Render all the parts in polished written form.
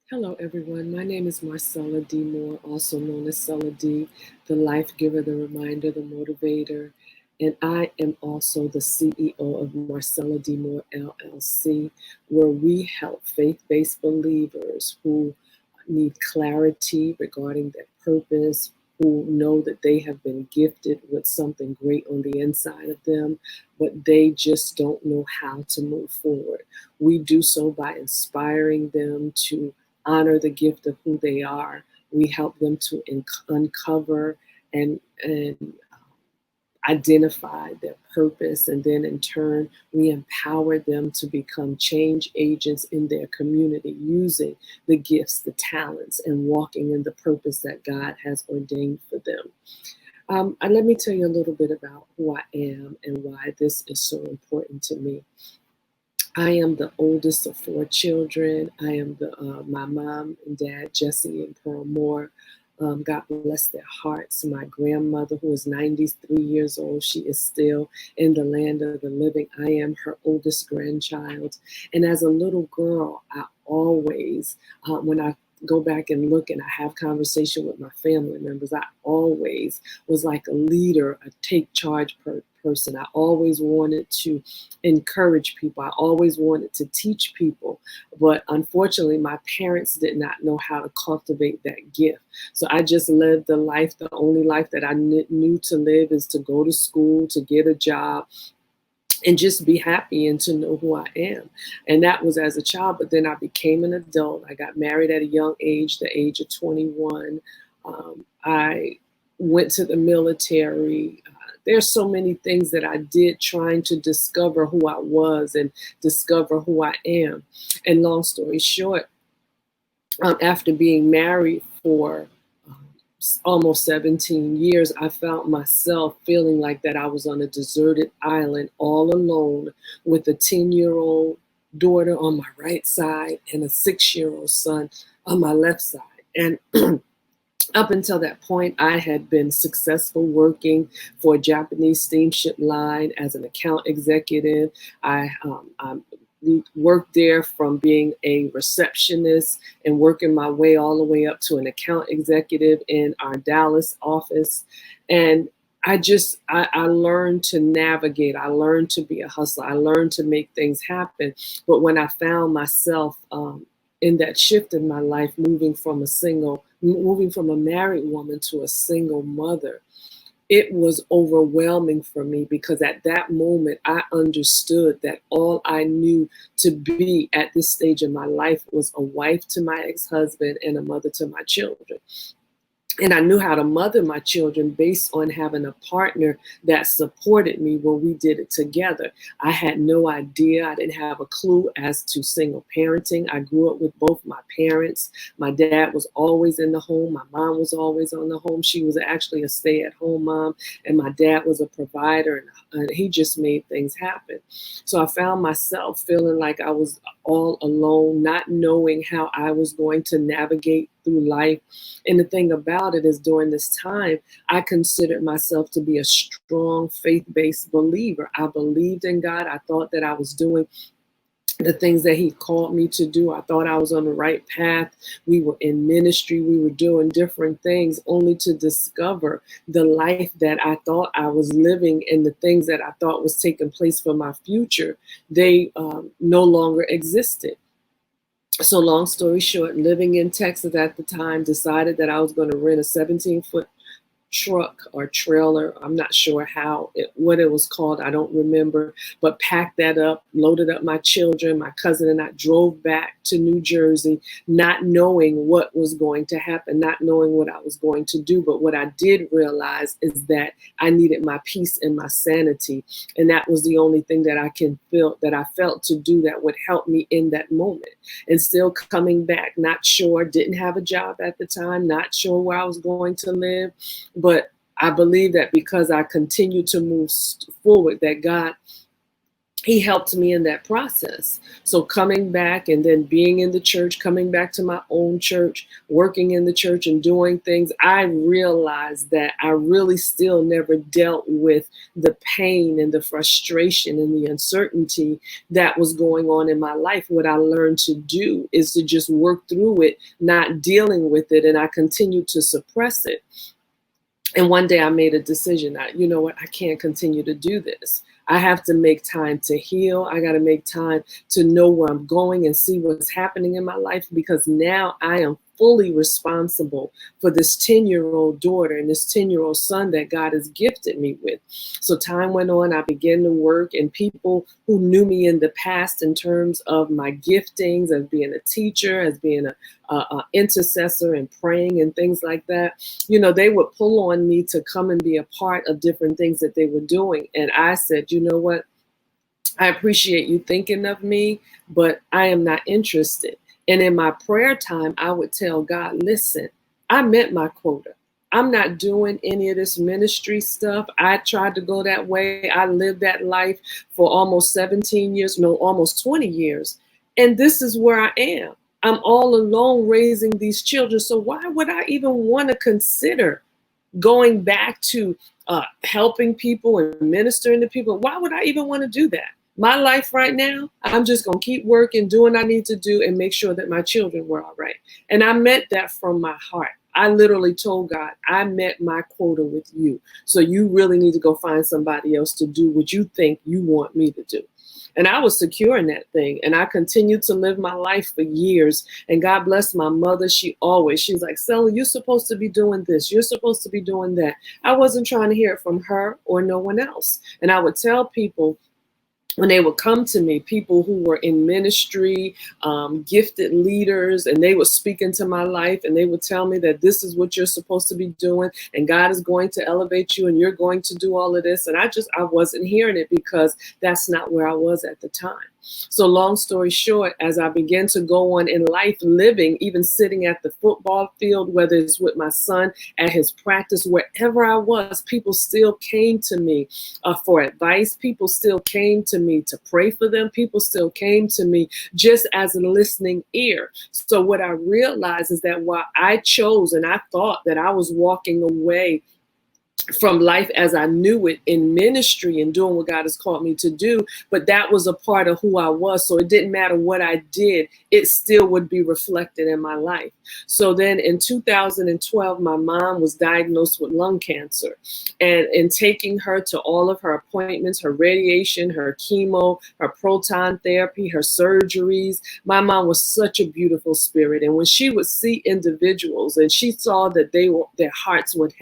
Hello, everyone. My name is Marcella D. Moore, also known as Cella D, the life giver, the reminder, the motivator. And I am also the CEO of Marcella D. Moore LLC, where we help faith based believers who need clarity regarding their purpose, who know that they have been gifted with something great on the inside of them, but they just don't know how to move forward. We do so by inspiring them to honor the gift of who they are. We help them to uncover and identify their purpose, and then in turn, we empower them to become change agents in their community using the gifts, the talents, and walking in the purpose that God has ordained for them. And let me tell you a little bit about who I am and why this is so important to me. I am the oldest of four children. I am my mom and dad, Jesse and Pearl Moore. God bless their hearts. My grandmother, who is 93 years old, she is still in the land of the living. I am her oldest grandchild. And as a little girl, I always, when I go back and look and I have conversation with my family members, I always was like a leader, a take charge person. I always wanted to encourage people. I always wanted to teach people. But unfortunately, my parents did not know how to cultivate that gift. So I just lived the life, the only life that I knew to live is to go to school, to get a job, and just be happy and to know who I am. And that was as a child, but then I became an adult. I got married at a young age, the age of 21. I went to the military. There's so many things that I did trying to discover who I was and discover who I am. And long story short, after being married for almost 17 years, I found myself feeling like that I was on a deserted island all alone with a 10-year-old daughter on my right side and a 6-year-old son on my left side. And up until that point, I had been successful working for a Japanese steamship line as an account executive. I worked there from being a receptionist and working my way all the way up to an account executive in our Dallas office. And I learned to navigate. I learned to be a hustler. I learned to make things happen. But when I found myself in that shift in my life, moving from a married woman to a single mother, it was overwhelming for me because at that moment I understood that all I knew to be at this stage in my life was a wife to my ex-husband and a mother to my children. And I knew how to mother my children based on having a partner that supported me when we did it together. I had no idea. I didn't have a clue as to single parenting. I grew up with both my parents. My dad was always in the home. My mom was always on the home. She was actually a stay-at-home mom, and my dad was a provider, and he just made things happen. So I found myself feeling like I was all alone, not knowing how I was going to navigate through life. And the thing about it is, during this time, I considered myself to be a strong faith-based believer. I believed in God. I thought that I was doing the things that he called me to do. I thought I was on the right path. We were in ministry. We were doing different things, only to discover the life that I thought I was living and the things that I thought was taking place for my future, they no longer existed. So long story short, living in Texas at the time, decided that I was going to rent a 17-foot truck or trailer. I'm not sure what it was called. I don't remember, but packed that up, loaded up my children. My cousin and I drove back to New Jersey, not knowing what was going to happen, not knowing what I was going to do. But what I did realize is that I needed my peace and my sanity. And that was the only thing that I felt to do that would help me in that moment. And still coming back, not sure, didn't have a job at the time, not sure where I was going to live. But I believe that because I continued to move forward, that God he helped me in that process. So coming back and then being in the church, coming back to my own church, working in the church and doing things, I realized that I really still never dealt with the pain and the frustration and the uncertainty that was going on in my life. What I learned to do is to just work through it, not dealing with it, and I continued to suppress it. And one day I made a decision that, you know what, I can't continue to do this. I have to make time to heal. I got to make time to know where I'm going and see what's happening in my life, because now I am fully responsible for this 10-year-old daughter and this 10-year-old son that God has gifted me with. So time went on, I began to work, and people who knew me in the past in terms of my giftings as being a teacher, as being a intercessor and praying and things like that, you know, they would pull on me to come and be a part of different things that they were doing. And I said, you know what? I appreciate you thinking of me, but I am not interested. And in my prayer time, I would tell God, listen, I met my quota. I'm not doing any of this ministry stuff. I tried to go that way. I lived that life for almost 17 years, no, almost 20 years. And this is where I am. I'm all alone raising these children. So why would I even want to consider going back to helping people and ministering to people? Why would I even want to do that? My life right now, I'm just going to keep working, doing what I need to do, and make sure that my children were all right. And I meant that from my heart. I literally told God, I met my quota with you. So you really need to go find somebody else to do what you think you want me to do. And I was secure in that thing. And I continued to live my life for years. And God bless my mother. She's like, Sally, you're supposed to be doing this. You're supposed to be doing that. I wasn't trying to hear it from her or no one else. And I would tell people, when they would come to me, people who were in ministry, gifted leaders, and they would speak into my life, and they would tell me that this is what you're supposed to be doing, and God is going to elevate you, and you're going to do all of this. And I wasn't hearing it, because that's not where I was at the time. So long story short, as I began to go on in life, living, even sitting at the football field, whether it's with my son at his practice, wherever I was, people still came to me for advice. People still came to me to pray for them. People still came to me just as a listening ear. So what I realized is that while I chose and I thought that I was walking away from life as I knew it in ministry and doing what God has called me to do, but that was a part of who I was. So it didn't matter what I did, it still would be reflected in my life. So then in 2012, my mom was diagnosed with lung cancer, and in taking her to all of her appointments, her radiation, her chemo, her proton therapy, her surgeries, my mom was such a beautiful spirit. And when she would see individuals and she saw that their hearts would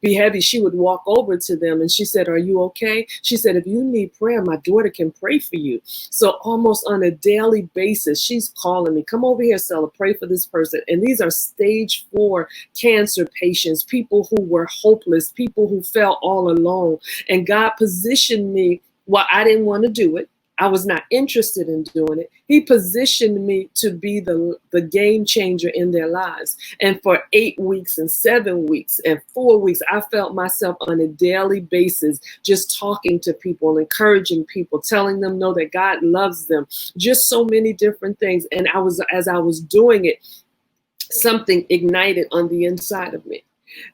be heavy, she would walk over to them and she said, "Are you okay?" She said, "If you need prayer, my daughter can pray for you." So almost on a daily basis, she's calling me, "Come over here, Stella, pray for this person." And these are stage 4 cancer patients, people who were hopeless, people who felt all alone. And God positioned me, well, I didn't want to do it. I was not interested in doing it. He positioned me to be the game changer in their lives. And for 8 weeks and 7 weeks and 4 weeks, I felt myself on a daily basis just talking to people, encouraging people, telling them know that God loves them, just so many different things. And as I was doing it, something ignited on the inside of me.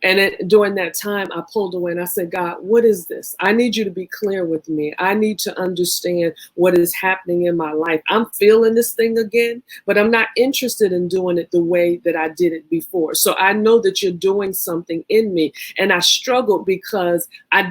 And during that time, I pulled away and I said, "God, what is this? I need you to be clear with me. I need to understand what is happening in my life. I'm feeling this thing again, but I'm not interested in doing it the way that I did it before. So I know that you're doing something in me." And I struggled because I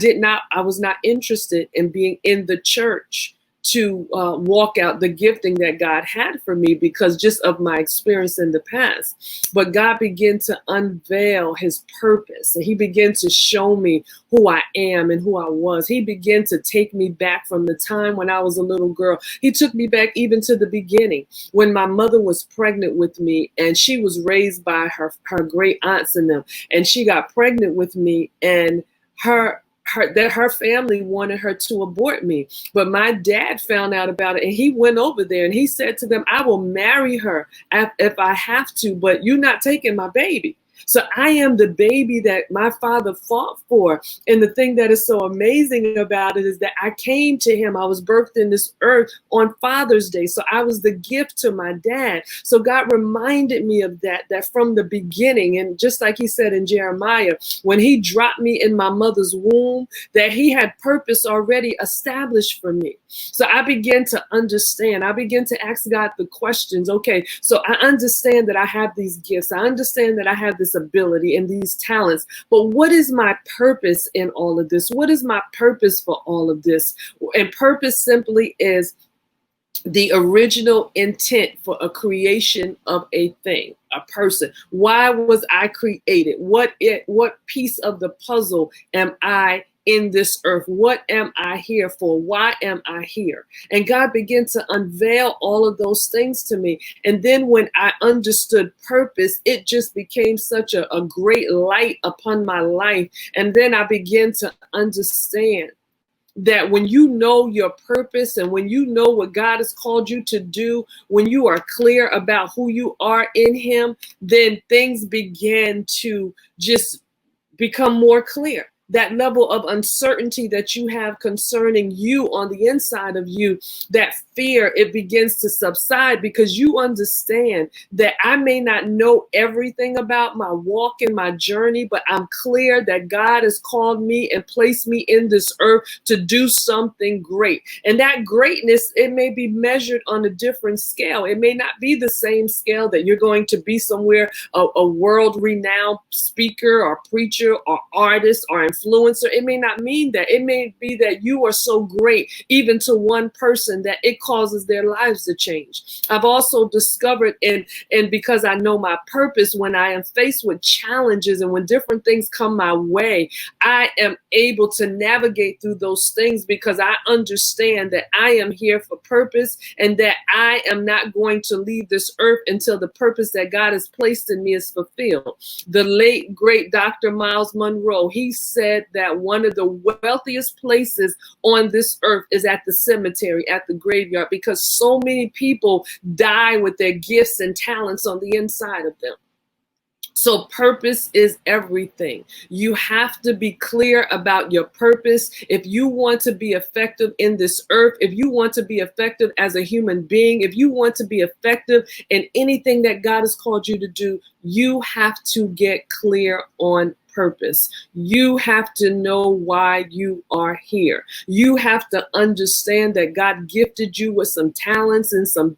was not interested in being in the church to walk out the gifting that God had for me because just of my experience in the past. But God began to unveil his purpose, and he began to show me who I am and who I was. He began to take me back from the time when I was a little girl. He took me back even to the beginning when my mother was pregnant with me, and she was raised by her great aunts and them, and she got pregnant with me, and her family wanted her to abort me. But my dad found out about it, and he went over there and he said to them, "I will marry her if I have to, but you're not taking my baby." So I am the baby that my father fought for. And the thing that is so amazing about it is that I came to him. I was birthed in this earth on Father's Day. So I was the gift to my dad. So God reminded me of that from the beginning. And just like he said in Jeremiah, when he dropped me in my mother's womb, that he had purpose already established for me. So I began to understand. I began to ask God the questions. Okay, so I understand that I have these gifts. I understand that I have this ability and these talents. But what is my purpose in all of this? What is my purpose for all of this? And purpose simply is the original intent for a creation of a thing, a person. Why was I created? What piece of the puzzle am I in this earth? What am I here for? Why am I here? And God began to unveil all of those things to me. And then when I understood purpose, it just became such a great light upon my life. And then I began to understand that when you know your purpose and when you know what God has called you to do, when you are clear about who you are in him, then things begin to just become more clear. That level of uncertainty that you have concerning you on the inside of you, that fear, it begins to subside because you understand that I may not know everything about my walk and my journey, but I'm clear that God has called me and placed me in this earth to do something great. And that greatness, it may be measured on a different scale. It may not be the same scale that you're going to be somewhere, a world-renowned speaker or preacher or artist or influencer. It may not mean that. It may be that you are so great, even to one person, that it causes their lives to change. I've also discovered, and because I know my purpose, when I am faced with challenges and when different things come my way, I am able to navigate through those things because I understand that I am here for purpose and that I am not going to leave this earth until the purpose that God has placed in me is fulfilled. The late, great Dr. Myles Munroe, he said that one of the wealthiest places on this earth is at the cemetery, at the graveyard, because so many people die with their gifts and talents on the inside of them. So purpose is everything. You have to be clear about your purpose. If you want to be effective in this earth, if you want to be effective as a human being, if you want to be effective in anything that God has called you to do, you have to get clear on purpose. You have to know why you are here. You have to understand that God gifted you with some talents and some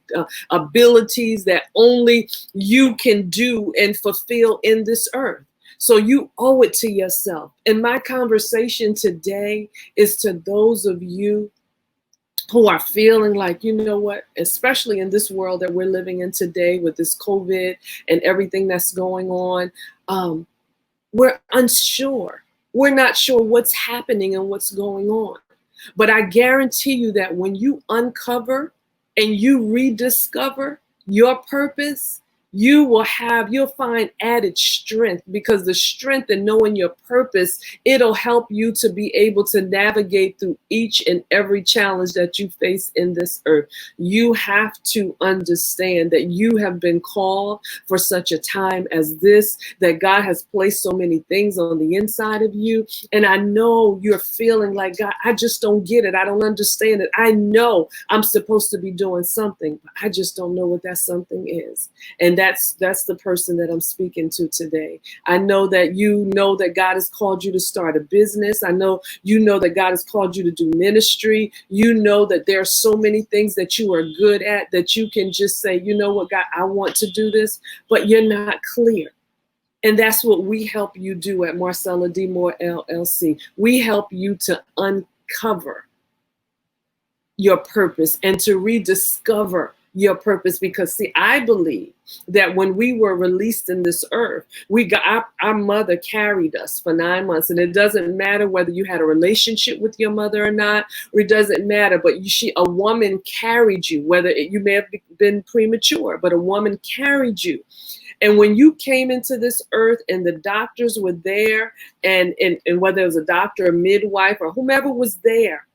abilities that only you can do and fulfill in this earth. So you owe it to yourself. And my conversation today is to those of you who are feeling like, you know what, especially in this world that we're living in today with this COVID and everything that's going on, we're unsure. We're not sure what's happening and what's going on. But I guarantee you that when you uncover and you rediscover your purpose, you'll find added strength, because the strength in knowing your purpose, it'll help you to be able to navigate through each and every challenge that you face in this earth. You have to understand that you have been called for such a time as this, that God has placed so many things on the inside of you. And I know you're feeling like, God, I just don't get it. I don't understand it. I know I'm supposed to be doing something, but I just don't know what that something is. And that's the person that I'm speaking to today. I know that you know that God has called you to start a business. I know you know that God has called you to do ministry. You know that there are so many things that you are good at that you can just say, you know what, God, I want to do this, but you're not clear. And that's what we help you do at Marcella D Moore LLC. We help you to uncover your purpose and to rediscover your purpose. Because see, I believe that when we were released in this earth, we got our mother carried us for 9 months. And it doesn't matter whether you had a relationship with your mother or not, or it doesn't matter, but a woman carried you, whether you may have been premature, but a woman carried you. And when you came into this earth and the doctors were there, and whether it was a doctor, a midwife, or whomever was there,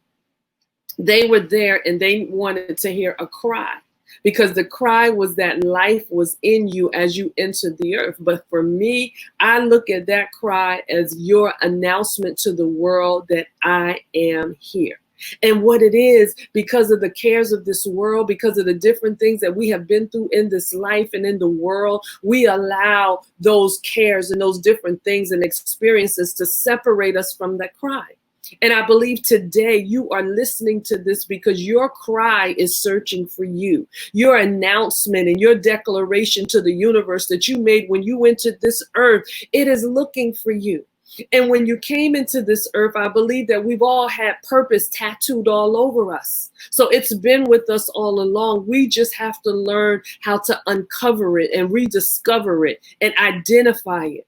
they were there and they wanted to hear a cry. because the cry was that life was in you as you entered the earth. But for me, I look at that cry as your announcement to the world that I am here. And what it is, because of the cares of this world, because of the different things that we have been through in this life and in the world, we allow those cares and those different things and experiences to separate us from that cry. And I believe today you are listening to this because your cry is searching for you. Your announcement and your declaration to the universe that you made when you entered this earth, it is looking for you. And when you came into this earth, I believe that we've all had purpose tattooed all over us. So it's been with us all along. We just have to learn how to uncover it and rediscover it and identify it.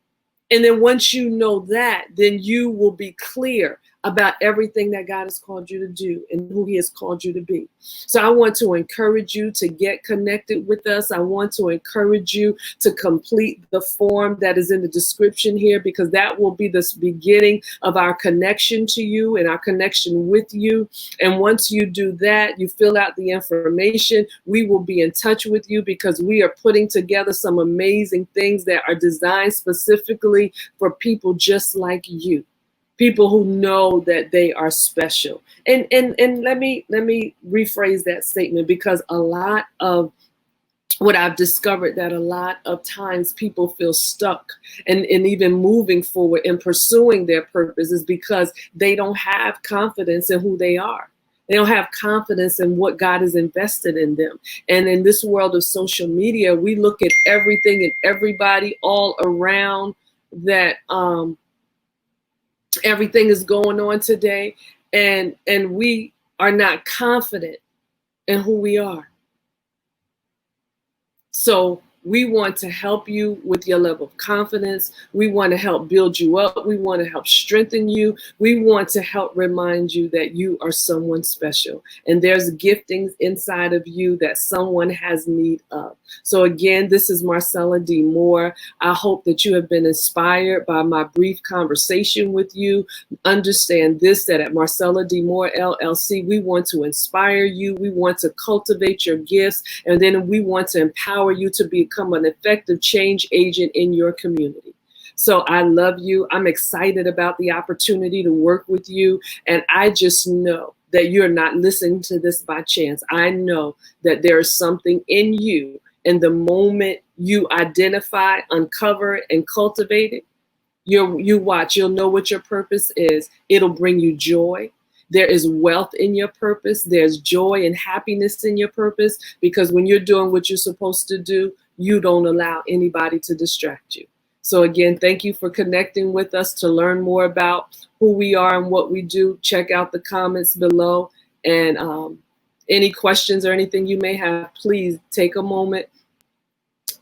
And then once you know that, then you will be clear about everything that God has called you to do and who he has called you to be. So I want to encourage you to get connected with us. I want to encourage you to complete the form that is in the description here, because that will be the beginning of our connection to you and our connection with you. And once you do that, you fill out the information, we will be in touch with you, because we are putting together some amazing things that are designed specifically for people just like you. People who know that they are special. And let me rephrase that statement, because a lot of what I've discovered that a lot of times people feel stuck and even moving forward and pursuing their purpose is because they don't have confidence in who they are. They don't have confidence in what God has invested in them. And in this world of social media, we look at everything and everybody all around that everything is going on today, and we are not confident in who we are. So we want to help you with your level of confidence. We want to help build you up. We want to help strengthen you. We want to help remind you that you are someone special, and there's giftings inside of you that someone has need of. So again, this is Marcella D. Moore. I hope that you have been inspired by my brief conversation with you. Understand this, that at Marcella D. Moore LLC, we want to inspire you. We want to cultivate your gifts, and then we want to empower you to become an effective change agent in your community. So I love you. I'm excited about the opportunity to work with you. And I just know that you're not listening to this by chance. I know that there is something in you. And the moment you identify, uncover, and cultivate it, you watch, you'll know what your purpose is. It'll bring you joy. There is wealth in your purpose. There's joy and happiness in your purpose, because when you're doing what you're supposed to do, you don't allow anybody to distract you. So again, thank you for connecting with us. To learn more about who we are and what we do, check out the comments below. And any questions or anything you may have, please take a moment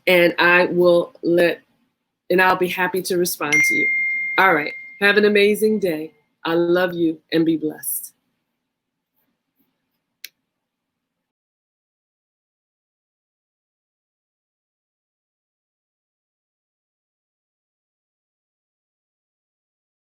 and I'll be happy to respond to you. All right. Have an amazing day. I love you, and be blessed.